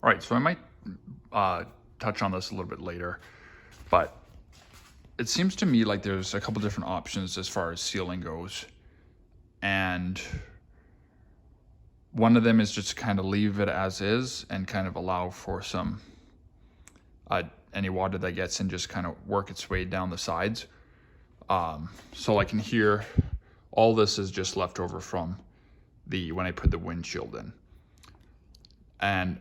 All right, so I might touch on this a little bit later, but it seems to me like there's a couple different options as far as sealing goes. And one of them is just kind of leave it as is and kind of allow for some any water that gets in just kind of work its way down the sides. So like in here, all this is just left over from when I put the windshield in. And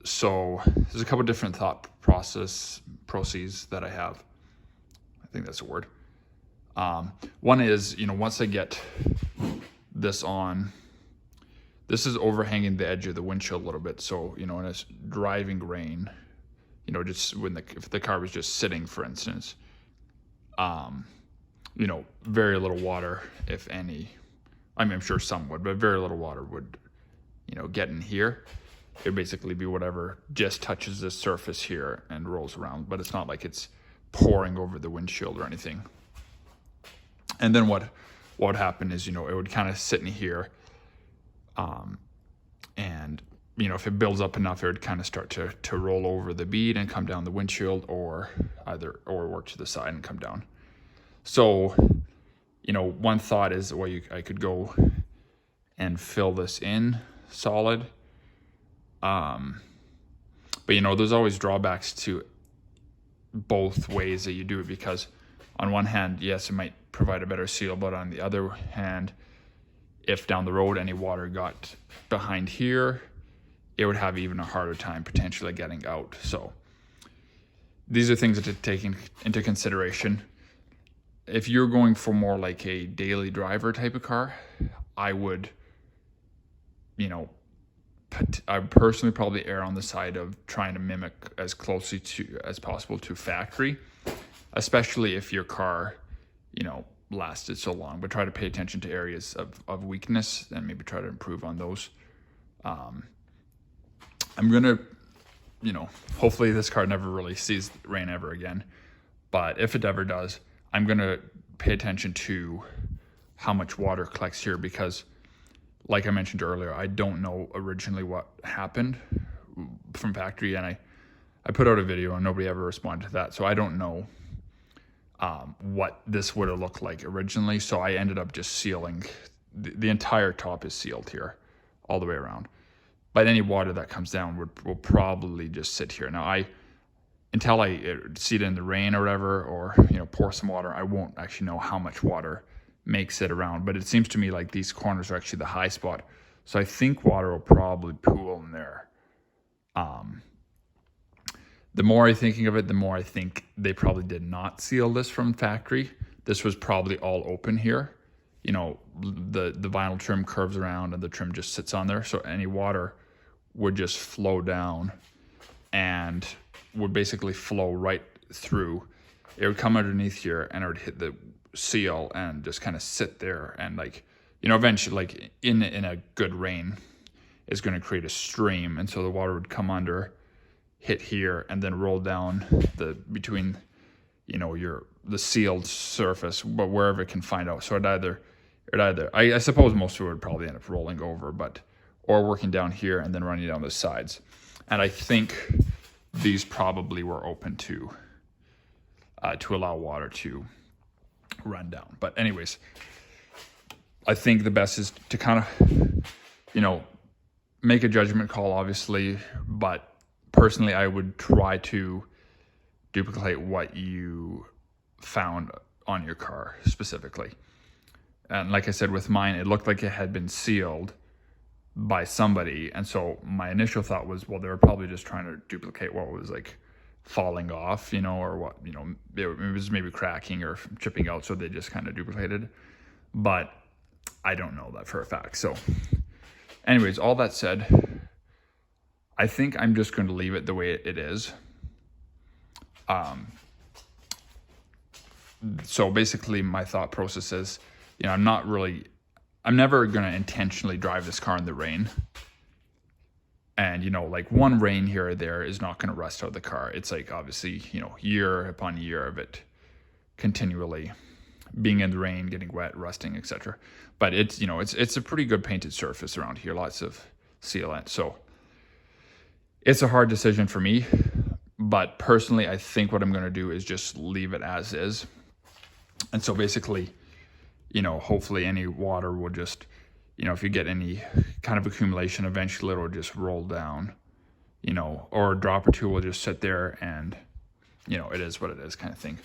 so there's a couple different thought processes that I have. I think that's a word. One is, once I get this on, this is overhanging the edge of the windshield a little bit. So, in a driving rain, just if the car was just sitting, for instance, very little water, if any. I mean, I'm sure some would, but very little water would, get in here. It would basically be whatever just touches this surface here and rolls around, but it's not like it's pouring over the windshield or anything. And then what would happen is, it would kind of sit in here, and if it builds up enough, it would kind of start to roll over the bead and come down the windshield, or work to the side and come down. So, one thought is, I could go and fill this in solid. But there's always drawbacks to both ways that you do it, because on one hand, yes, it might provide a better seal, but on the other hand, if down the road any water got behind here, it would have even a harder time potentially getting out. So these are things to take into consideration. If you're going for more like a daily driver type of car, I would, I personally probably err on the side of trying to mimic as closely as possible to factory, especially if your car, lasted so long. But try to pay attention to areas of weakness and maybe try to improve on those. I'm gonna, hopefully this car never really sees rain ever again. But if it ever does, I'm gonna pay attention to how much water collects here, because like I mentioned earlier, I don't know originally what happened from factory, and I put out a video and nobody ever responded to that. So I don't know what this would have looked like originally. So I ended up just sealing, the entire top is sealed here all the way around. But any water that comes down will probably just sit here. Now until I see it in the rain or whatever, or pour some water, I won't actually know how much water makes it around. But it seems to me like these corners are actually the high spot, so I think water will probably pool in there. The more I'm thinking of it, the more I think they probably did not seal this from factory. This was probably all open here. The vinyl trim curves around and the trim just sits on there, so any water would just flow down and would basically flow right through. It would come underneath here and it would hit the seal and just kind of sit there, and eventually, like in a good rain, is going to create a stream, and so the water would come under, hit here, and then roll down between the sealed surface, but wherever it can find out. So I suppose most of it would probably end up rolling over, or working down here and then running down the sides. And I think these probably were open to allow water to run down. But anyways, I think the best is to kind of, make a judgment call, obviously, but personally, I would try to duplicate what you found on your car specifically. And like I said, with mine, it looked like it had been sealed by somebody. And so my initial thought was, well, they were probably just trying to duplicate what was like falling off, or what, it was maybe cracking or chipping out. So they just kind of duplicated. But I don't know that for a fact. So anyways, all that said, I think I'm just going to leave it the way it is. So basically my thought process is, I'm never going to intentionally drive this car in the rain. And, like one rain here or there is not going to rust out the car. It's like, obviously, year upon year of it continually being in the rain, getting wet, rusting, etc. But it's, it's a pretty good painted surface around here. Lots of sealant. So It's a hard decision for me, but personally, I think what I'm going to do is just leave it as is. And so basically, hopefully any water will just, if you get any kind of accumulation, eventually it'll just roll down, or a drop or two will just sit there and, it is what it is kind of thing.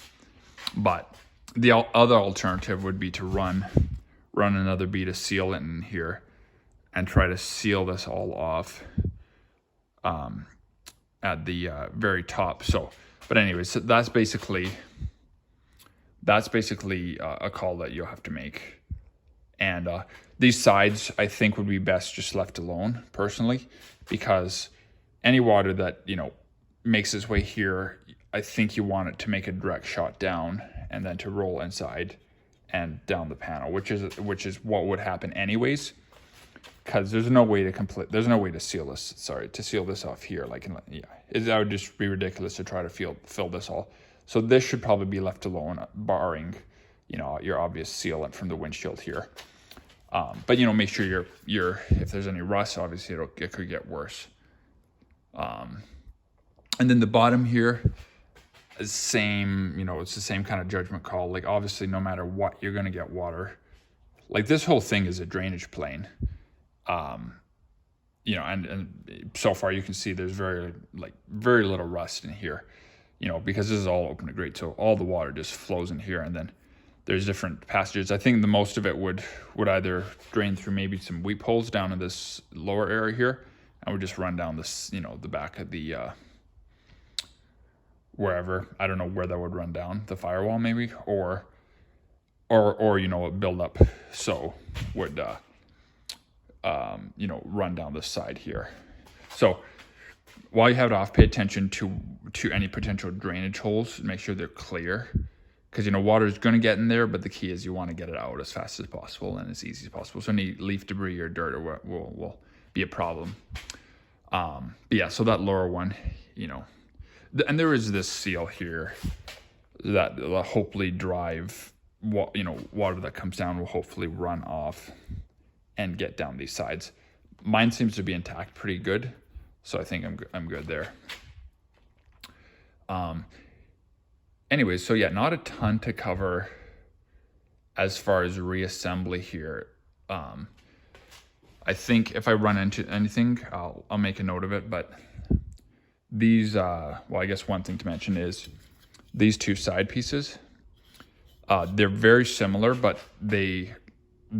But the other alternative would be to run another bead of sealant in here and try to seal this all off at the very top. So, but anyways, so that's basically a call that you'll have to make. And these sides, I think, would be best just left alone, personally, because any water that, makes its way here, I think you want it to make a direct shot down and then to roll inside and down the panel, which is what would happen anyways, because there's no way to seal this off here. That would just be ridiculous to try to fill this all. So this should probably be left alone, barring, your obvious sealant from the windshield here. But make sure if there's any rust, obviously it could get worse. And then the bottom here is same, it's the same kind of judgment call. Like obviously no matter what, you're going to get water. Like this whole thing is a drainage plane. And so far you can see there's very little rust in here, because this is all open to grate. So all the water just flows in here, and then there's different passages. I think the most of it would either drain through maybe some weep holes down in this lower area here, and would just run down this, the back of the, wherever. I don't know where that would run down, the firewall maybe, or build up. So would, run down this side here. So while you have it off, pay attention to any potential drainage holes. Make sure they're clear, because water is going to get in there, but the key is you want to get it out as fast as possible and as easy as possible. So any leaf debris or dirt or will be a problem. But yeah, so that lower one, and there is this seal here that will hopefully drive water that comes down will hopefully run off and get down these sides. Mine seems to be intact pretty good, so I think I'm good there. Anyways, so yeah, not a ton to cover as far as reassembly here. I think if I run into anything, I'll make a note of it. But these, I guess one thing to mention is these two side pieces. They're very similar, but they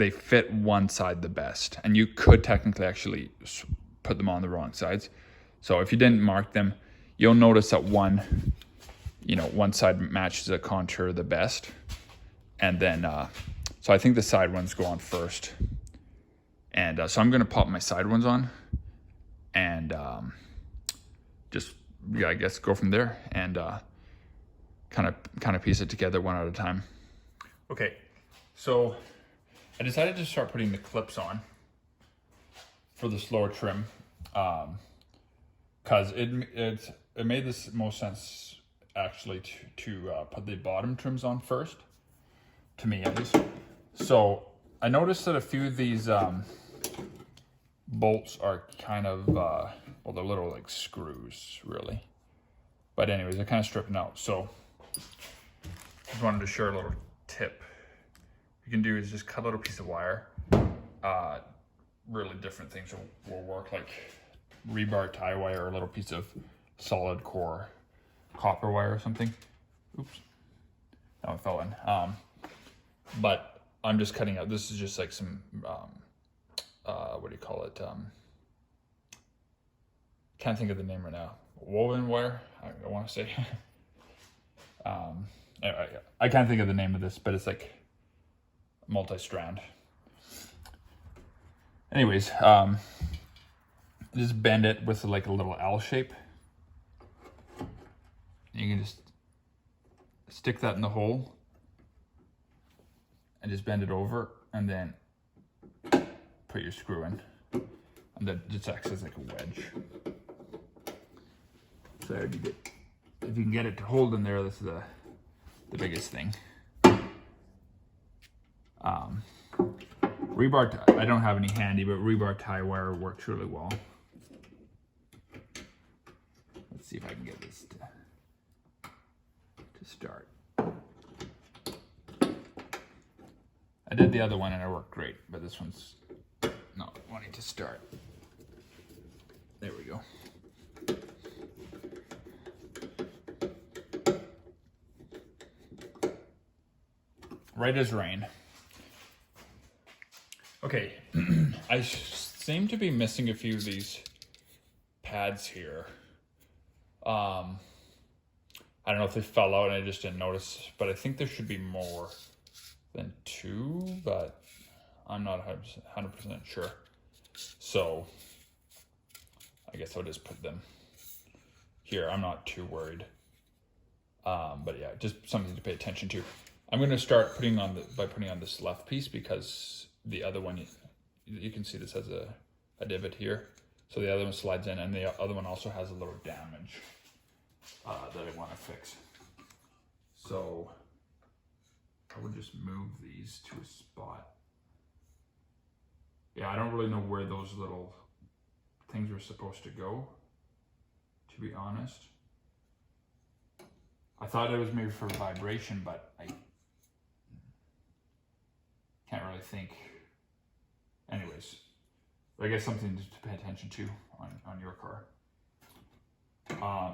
fit one side the best, and you could technically actually put them on the wrong sides. So if you didn't mark them, you'll notice that one side matches the contour the best, and then so I think the side ones go on first, and so I'm going to pop my side ones on, and I guess go from there, and kind of piece it together one at a time. Okay, so I decided to start putting the clips on for this lower trim, because it made this most sense actually to put the bottom trims on first, to me at least. So I noticed that a few of these bolts are kind of they're little like screws really, but anyways, they're kind of stripping out. So just wanted to share a little tip. You can do is just cut a little piece of wire. Really different things will work, like rebar tie wire or a little piece of solid core copper wire or something. Oops, that one fell in. But I'm just cutting out, this is just like some, what do you call it? Can't think of the name right now. Woven wire, I want to say. I can't think of the name of this, but it's like multi-strand. Anyways, just bend it with like a little L shape. You can just stick that in the hole and just bend it over, and then put your screw in, and that just acts as like a wedge. So if you can get it to hold in there, that's the biggest thing. Rebar, I don't have any handy, but rebar tie wire works really well. Let's see if I can get this to start. I did the other one and it worked great, but this one's not wanting to start. There we go. Right as rain. Okay, I seem to be missing a few of these pads here. I don't know if they fell out and I just didn't notice, but I think there should be more than 2, but I'm not 100% sure. So I guess I'll just put them here. I'm not too worried. But yeah, just something to pay attention to. I'm going to start putting on putting on this left piece, because the other one, you can see this has a divot here. So the other one slides in, and the other one also has a little damage that I want to fix. So I would just move these to a spot. Yeah, I don't really know where those little things were supposed to go, to be honest. I thought it was maybe for vibration, but I can't really think. Anyways, I guess something to pay attention to on your car.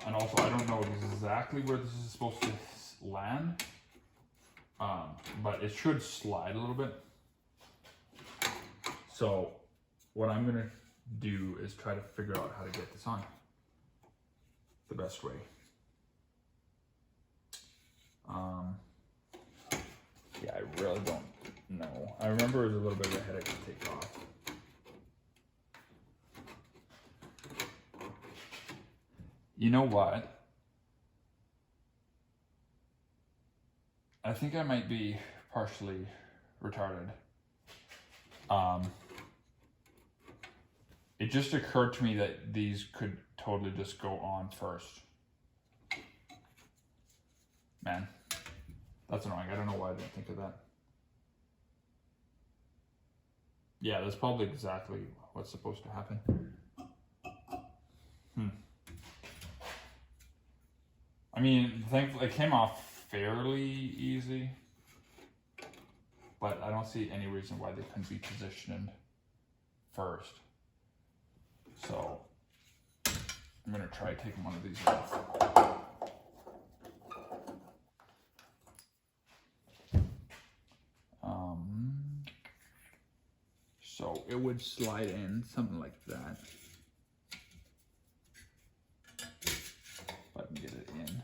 And also, I don't know exactly where this is supposed to land, but it should slide a little bit. So what I'm gonna do is try to figure out how to get this on the best way. Yeah, I really don't know. I remember it was a little bit of a headache to take off. You know what? I think I might be partially retarded. It just occurred to me that these could totally just go on first. Man, that's annoying. I don't know why I didn't think of that. Yeah, that's probably exactly what's supposed to happen. I mean, thankfully it came off fairly easy, but I don't see any reason why they couldn't be positioned first. So I'm gonna try taking one of these off. So it would slide in something like that. If I can get it in.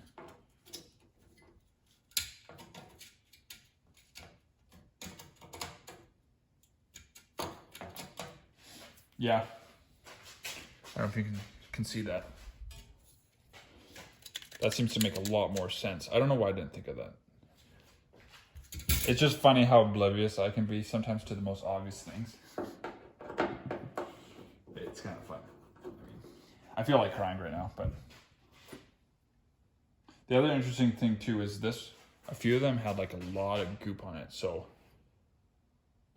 Yeah. I don't know if you can see that. That seems to make a lot more sense. I don't know why I didn't think of that. It's just funny how oblivious I can be sometimes to the most obvious things. It's kind of fun. I feel like crying right now, but the other interesting thing too is this. A few of them had like a lot of goop on it, so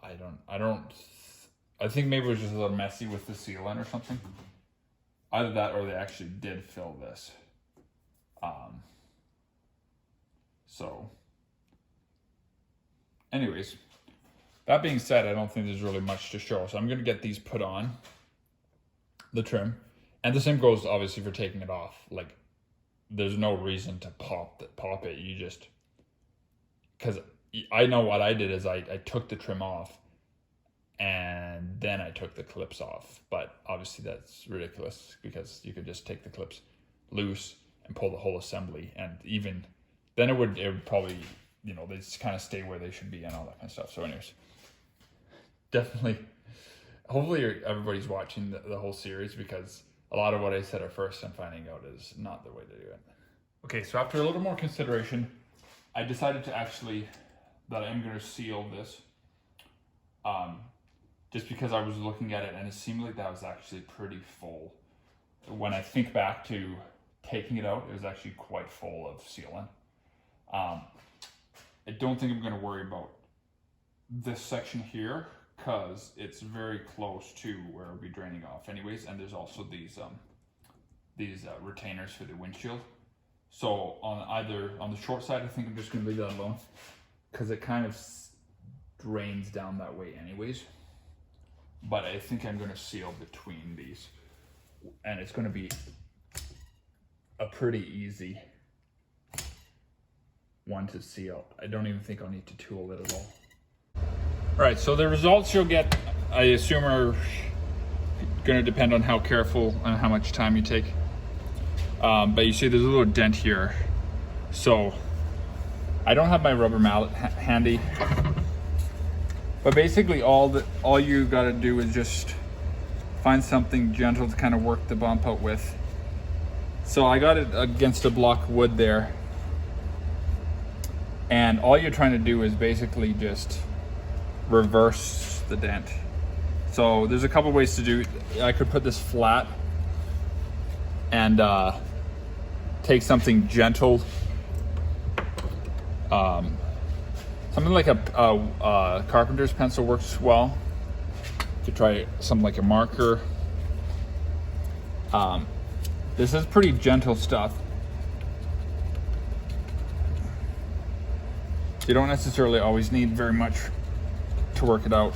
I think maybe it was just a little messy with the sealant or something. Either that or they actually did fill this. So anyways, that being said, I don't think there's really much to show. So I'm going to get these put on the trim. And the same goes obviously for taking it off. Like, there's no reason to pop it. You just, because I know what I did is I took the trim off and then I took the clips off. But obviously that's ridiculous, because you could just take the clips loose and pull the whole assembly, and even then it would probably, you know, they just kind of stay where they should be and all that kind of stuff. So anyways, definitely, hopefully everybody's watching the whole series, because a lot of what I said at first I'm finding out is not the way to do it. Okay, so after a little more consideration, I decided to actually, that I'm going to seal this, just because I was looking at it and it seemed like that was actually pretty full. When I think back to taking it out, it was actually quite full of sealant. I don't think I'm going to worry about this section here, because it's very close to where it'll be draining off anyways, and there's also these these retainers for the windshield. So on the short side, I think I'm just gonna leave that alone because it kind of drains down that way anyways. But I think I'm gonna seal between these, and it's gonna be a pretty easy one to seal. I don't even think I'll need to tool it at all. All right, so the results you'll get, I assume, are gonna depend on how careful and how much time you take. But you see there's a little dent here. So I don't have my rubber mallet handy, but basically all you gotta do is just find something gentle to kind of work the bump out with. So I got it against a block of wood there. And all you're trying to do is basically just reverse the dent. So there's a couple ways to do it. I could put this flat and take something gentle. Something like a carpenter's pencil works well. You could try something like a marker. This is pretty gentle stuff. You don't necessarily always need very much to work it out.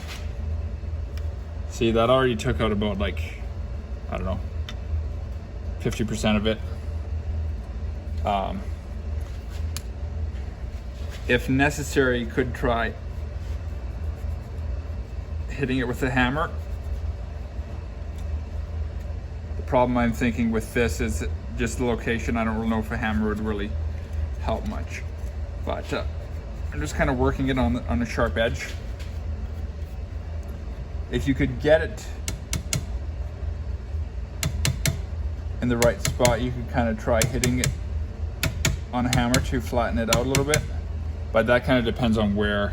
See, that already took out about, like, I don't know, 50% of it. If necessary, you could try hitting it with a hammer. The problem I'm thinking with this is just the location. I don't really know if a hammer would really help much, but I'm just kind of working it on a sharp edge. If you could get it in the right spot, you could kind of try hitting it on a hammer to flatten it out a little bit. But that kind of depends on where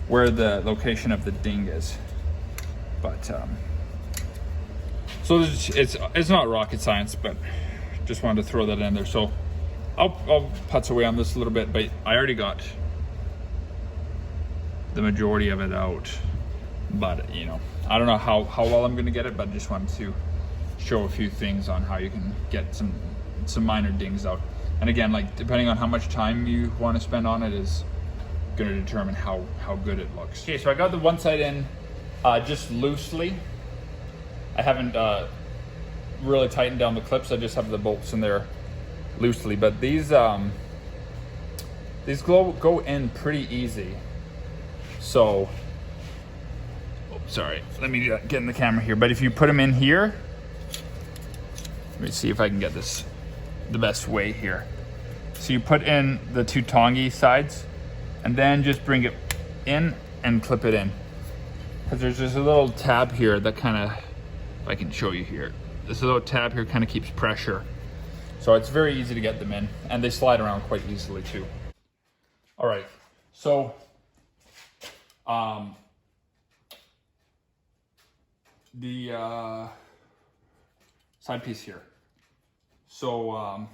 the location of the ding is. But so it's not rocket science, but just wanted to throw that in there. So I'll putz away on this a little bit, but I already got the majority of it out. But you know, I don't know how well I'm gonna get it, but I just wanted to show a few things on how you can get some minor dings out. And again, like, depending on how much time you want to spend on it is going to determine how good it looks. Okay, so I got the one side in just loosely. I haven't really tightened down the clips. I just have the bolts in there loosely. But these go in pretty easy. So, sorry, let me get in the camera here. But if you put them in here, let me see if I can get this the best way here. So you put in the two tongy sides and then just bring it in and clip it in. Because there's just a little tab here that kind of, if I can show you here, this little tab here kind of keeps pressure. So it's very easy to get them in, and they slide around quite easily too. All right, so the side piece here. So I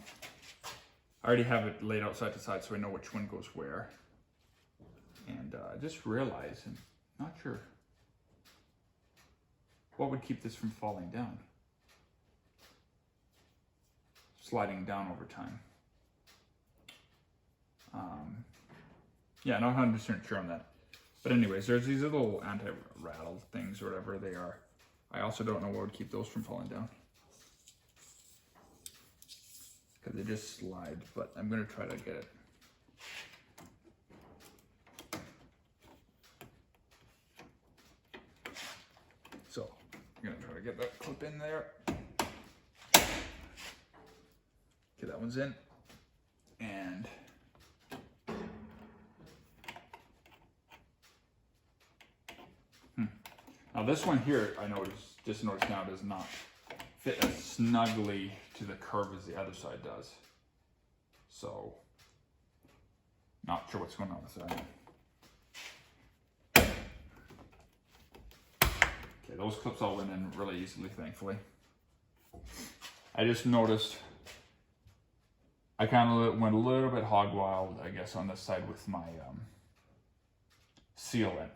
already have it laid out side to side, so I know which one goes where. And I just realized, I'm not sure what would keep this from falling down, sliding down over time. Yeah, not 100% sure on that. But anyways, there's these little anti-rattle things or whatever they are. I also don't know what would keep those from falling down, because they just slide, but I'm gonna try to get it. So I'm gonna try to get that clip in there. Okay, that one's in. And now this one here, just noticed now, does not fit as snugly to the curve as the other side does. So, not sure what's going on with that. Okay, those clips all went in really easily, thankfully. I just noticed I kind of went a little bit hog wild, I guess, on this side with my sealant,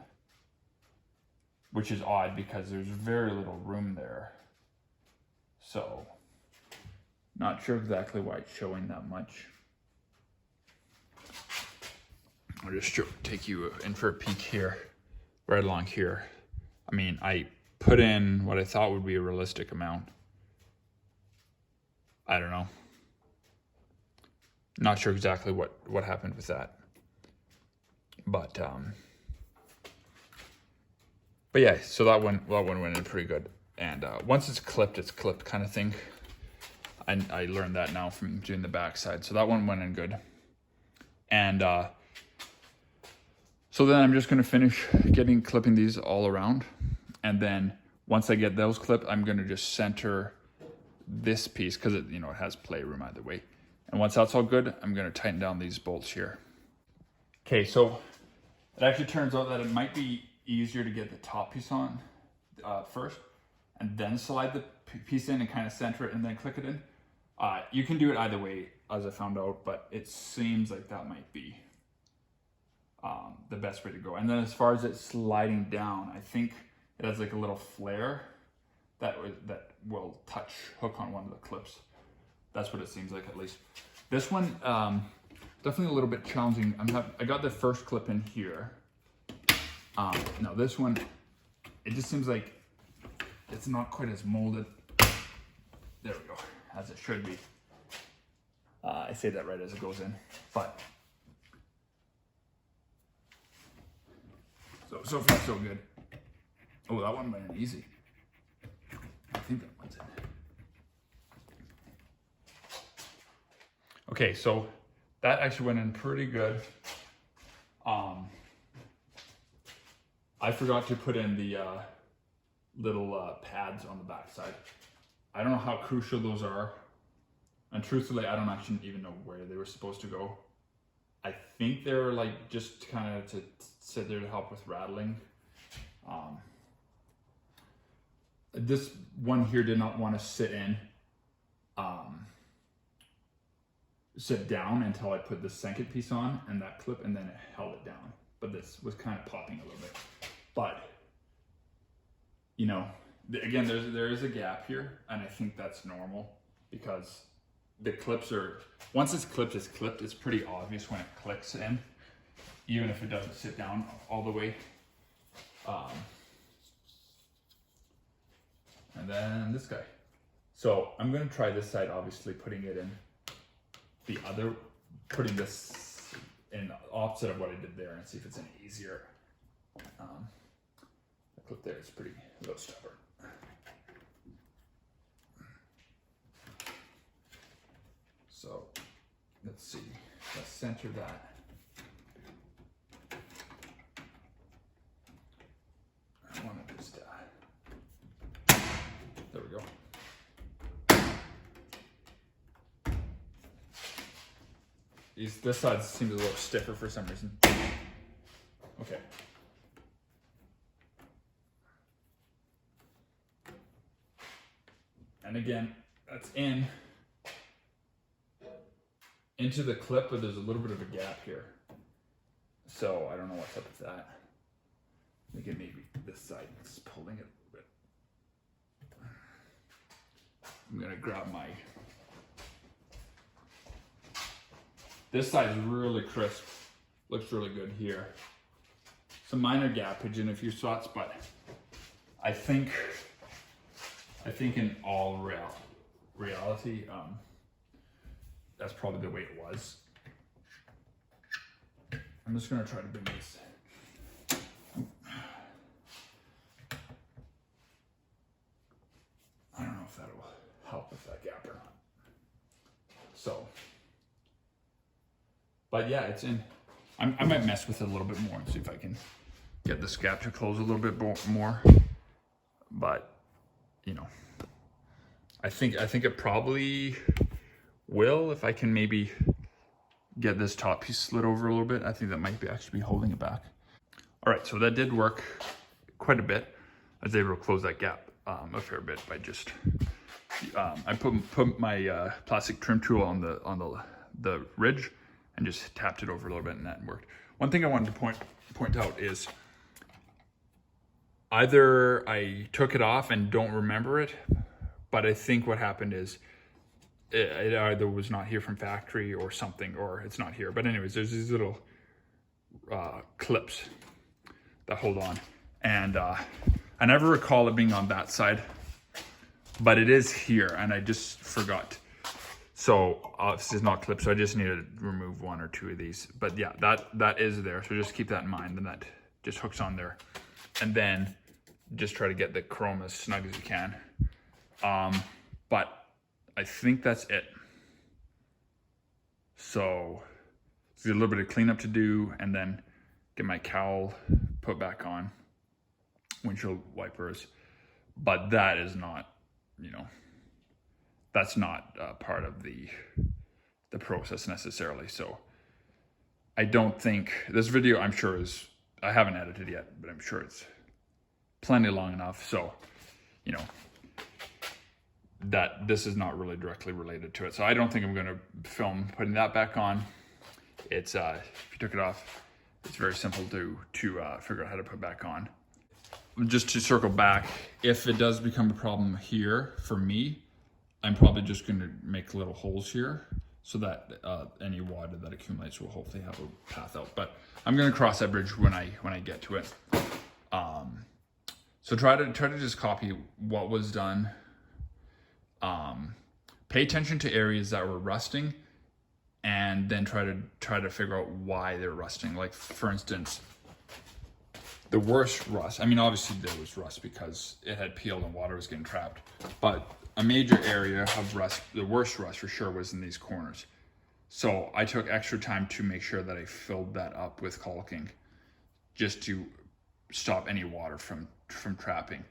which is odd because there's very little room there. So So not sure exactly why it's showing that much. I'll just take you in for a peek here, right along here. I mean, I put in what I thought would be a realistic amount. I don't know. Not sure exactly what happened with that. But yeah, so that one went in pretty good. And once it's clipped kind of thing. I learned that now from doing the backside. So that one went in good. And so then I'm just gonna finish clipping these all around. And then once I get those clipped, I'm gonna just center this piece because it has playroom either way. And once that's all good, I'm gonna tighten down these bolts here. Okay, so it actually turns out that it might be easier to get the top piece on first and then slide the piece in and kind of center it and then click it in. You can do it either way, as I found out, but it seems like that might be the best way to go. And then as far as it sliding down, I think it has like a little flare that will hook on one of the clips. That's what it seems like, at least. This one, definitely a little bit challenging. I got the first clip in here. Now this one, it just seems like it's not quite as molded. There we go, as it should be. I say that right as it goes in, but so far so good. Oh, that one went in easy. I think that one's in. Okay, so that actually went in pretty good. I forgot to put in the little pads on the back side. I don't know how crucial those are. And truthfully, I don't actually even know where they were supposed to go. I think they were like just kind of to sit there to help with rattling. This one here did not want to sit down until I put the second piece on and that clip, and then it held it down. But this was kind of popping a little bit. But, again, there is a gap here, and I think that's normal because the clips once it's clipped, it's pretty obvious when it clicks in, even if it doesn't sit down all the way. And then this guy. So I'm gonna try this side, obviously putting it in putting this in the opposite of what I did there and see if it's any easier. The clip there is pretty a little stubborn. So let's see, let's center that. I want to just, there we go. This side seems a little stiffer for some reason. Okay. And again, that's into the clip, but there's a little bit of a gap here. So I don't know what's up with that. I think it maybe this side is pulling it a little bit. I'm gonna grab this side is really crisp. Looks really good here. Some minor gappage in a few spots, but I think in all reality, that's probably the way it was. I'm just gonna try to bring this. I don't know if that will help with that gap or not. So, but yeah, it's in. I might mess with it a little bit more and see if I can get this gap to close a little bit more. But I think it probably will if I can maybe get this top piece slid over a little bit. I think that might actually be holding it back. All right, so that did work quite a bit. I was able to close that gap a fair bit by just I put my plastic trim tool on the ridge and just tapped it over a little bit, and that worked. One thing I wanted to point out is either I took it off and don't remember it, but I think what happened is it either was not here from factory or something, or it's not here. But anyways, there's these little clips that hold on, and I never recall it being on that side, but it is here, and I just forgot. So this is not clipped, so I just need to remove 1 or 2 of these. But yeah, that is there, so just keep that in mind, and that just hooks on there. And then just try to get the chrome as snug as you can. But I think that's it. So there's a little bit of cleanup to do, and then get my cowl put back on, windshield wipers. But that is not, you know, that's not part of the process necessarily. So I don't think this video, I'm sure I haven't edited yet, but I'm sure it's plenty long enough. So, you know, that this is not really directly related to it. So I don't think I'm going to film putting that back on. It's if you took it off, it's very simple to figure out how to put back on. Just to circle back, if it does become a problem here for me, I'm probably just going to make little holes here so that any water that accumulates will hopefully have a path out. But I'm going to cross that bridge when I get to it. So try to just copy what was done. Pay attention to areas that were rusting, and then try to figure out why they're rusting. Like, for instance, the worst rust, I mean, obviously there was rust because it had peeled and water was getting trapped, but a major area of rust, the worst rust for sure, was in these corners. So I took extra time to make sure that I filled that up with caulking, just to stop any water from trapping.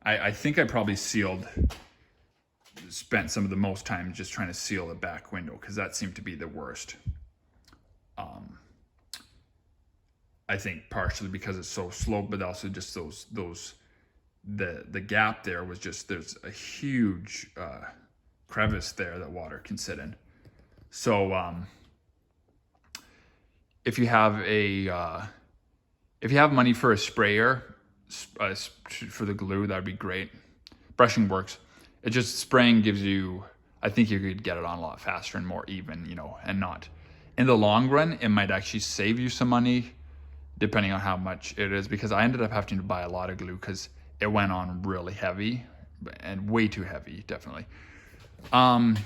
I think I probably spent some of the most time just trying to seal the back window, because that seemed to be the worst. I think partially because it's so sloped, but also just the gap there was just, there's a huge crevice there that water can sit in. So if you have money for a sprayer for the glue, that'd be great. Brushing works. It just, spraying gives you, I think you could get it on a lot faster and more even, you know, and not, in the long run, it might actually save you some money depending on how much it is, because I ended up having to buy a lot of glue because it went on really heavy, and way too heavy, definitely. One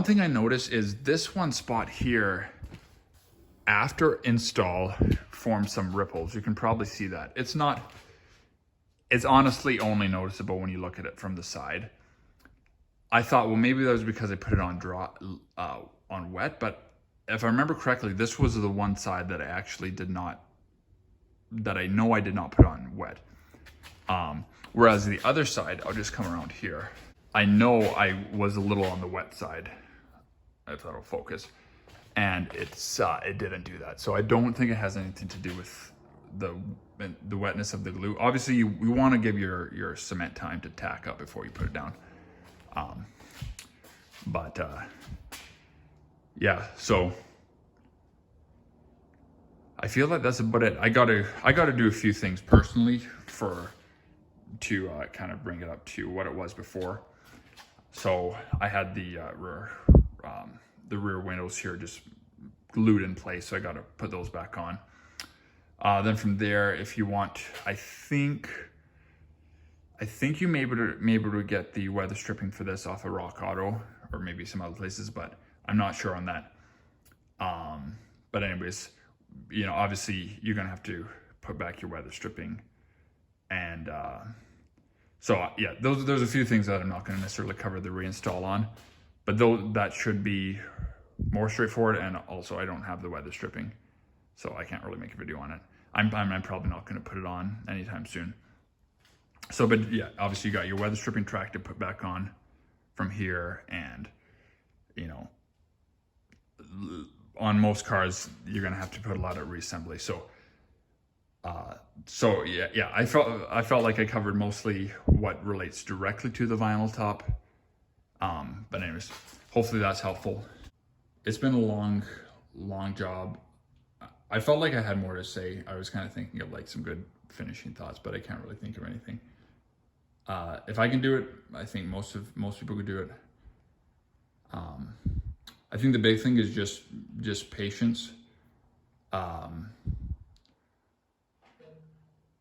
thing I noticed is this one spot here, after install, formed some ripples. You can probably see that. It's honestly only noticeable when you look at it from the side. I thought, well, maybe that was because I put it on on wet, but if I remember correctly, this was the one side that I actually did not put on wet. Whereas the other side, I'll just come around here. I know I was a little on the wet side, if that'll focus, and it didn't do that. So I don't think it has anything to do with the wetness of the glue. Obviously, you want to give your cement time to tack up before you put it down. Yeah, so I feel like that's about it. I gotta do a few things personally to kind of bring it up to what it was before. So I had the rear windows here just glued in place, so I gotta put those back on. Then from there, if you want, I think you may be able to get the weather stripping for this off of Rock Auto, or maybe some other places, but I'm not sure on that. But anyways, you know, obviously you're gonna have to put back your weather stripping, and so yeah, there's a few things that I'm not gonna necessarily cover the reinstall on, but that should be more straightforward. And also, I don't have the weather stripping, so I can't really make a video on it. I'm probably not gonna put it on anytime soon. So, but yeah, obviously you got your weather stripping track to put back on from here, and you know, on most cars you're gonna have to put a lot of reassembly. So yeah, I felt like I covered mostly what relates directly to the vinyl top. But anyways, hopefully that's helpful. It's been a long job. I felt like I had more to say. I was kind of thinking of like some good finishing thoughts, but I can't really think of anything. If I can do it, I think most people could do it. I think the big thing is just patience.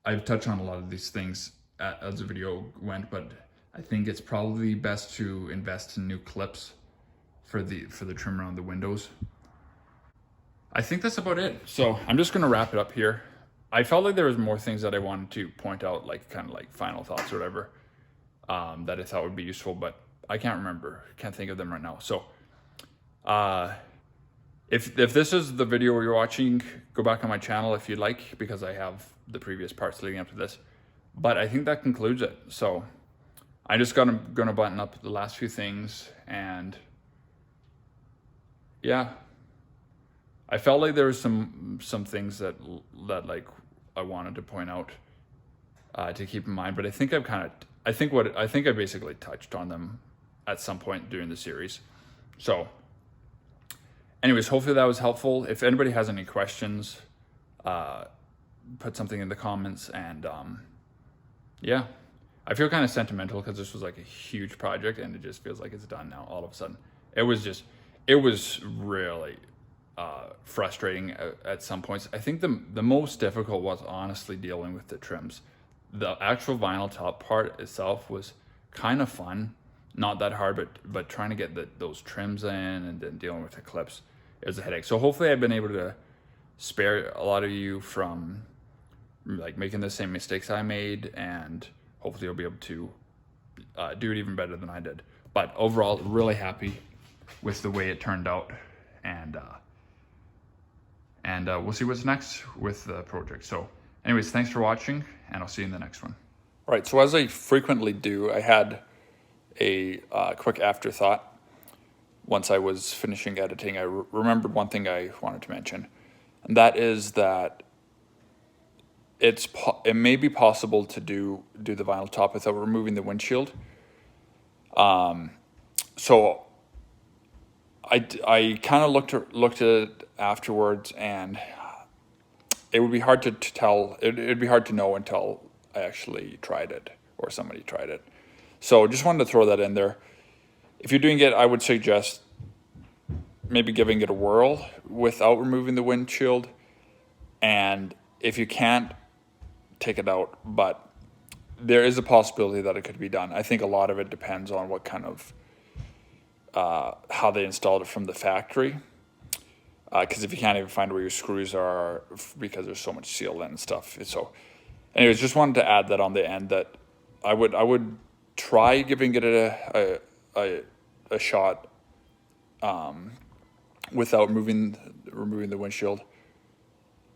I've touched on a lot of these things as the video went, but I think it's probably best to invest in new clips for the trim around the windows. I think that's about it. So I'm just gonna wrap it up here. I felt like there was more things that I wanted to point out, like kind of like final thoughts or whatever, that I thought would be useful, but I can't remember, can't think of them right now. So if this is the video you're watching, go back on my channel if you'd like, because I have the previous parts leading up to this. But I think that concludes it. So I just gonna button up the last few things, and yeah, I felt like there was some things that like I wanted to point out to keep in mind, but I think I think I basically touched on them at some point during the series. So anyways, hopefully that was helpful. If anybody has any questions, put something in the comments. And yeah, I feel kind of sentimental because this was like a huge project, and it just feels like it's done now all of a sudden. It was really frustrating at some points. I think the most difficult was honestly dealing with the trims. The actual vinyl top part itself was kind of fun, not that hard, but trying to get those trims in and then dealing with the clips is a headache. So hopefully I've been able to spare a lot of you from like making the same mistakes I made, and hopefully you'll be able to do it even better than I did. But overall, really happy with the way it turned out, and we'll see what's next with the project. So anyways, thanks for watching, and I'll see you in the next one. All right, so as I frequently do, I had a quick afterthought. Once I was finishing editing, I remembered one thing I wanted to mention, and that is that it may be possible to do the vinyl top without removing the windshield. So I kind of looked at it afterwards, and it would be hard to tell. It'd be hard to know until I actually tried it or somebody tried it. So just wanted to throw that in there. If you're doing it, I would suggest maybe giving it a whirl without removing the windshield. And if you can't, take it out. But there is a possibility that it could be done. I think a lot of it depends on what kind of how they installed it from the factory. Because if you can't even find where your screws are because there's so much seal in and stuff. So anyways, just wanted to add that on the end, that I would try giving it a shot without removing the windshield.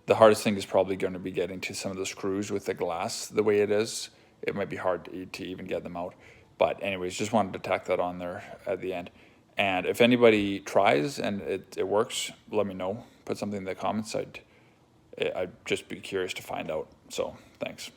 The hardest thing is probably going to be getting to some of the screws with the glass the way it is. It might be hard to even get them out. But anyways, just wanted to tack that on there at the end. And if anybody tries and it works, let me know. Put something in the comments. I'd just be curious to find out. So thanks.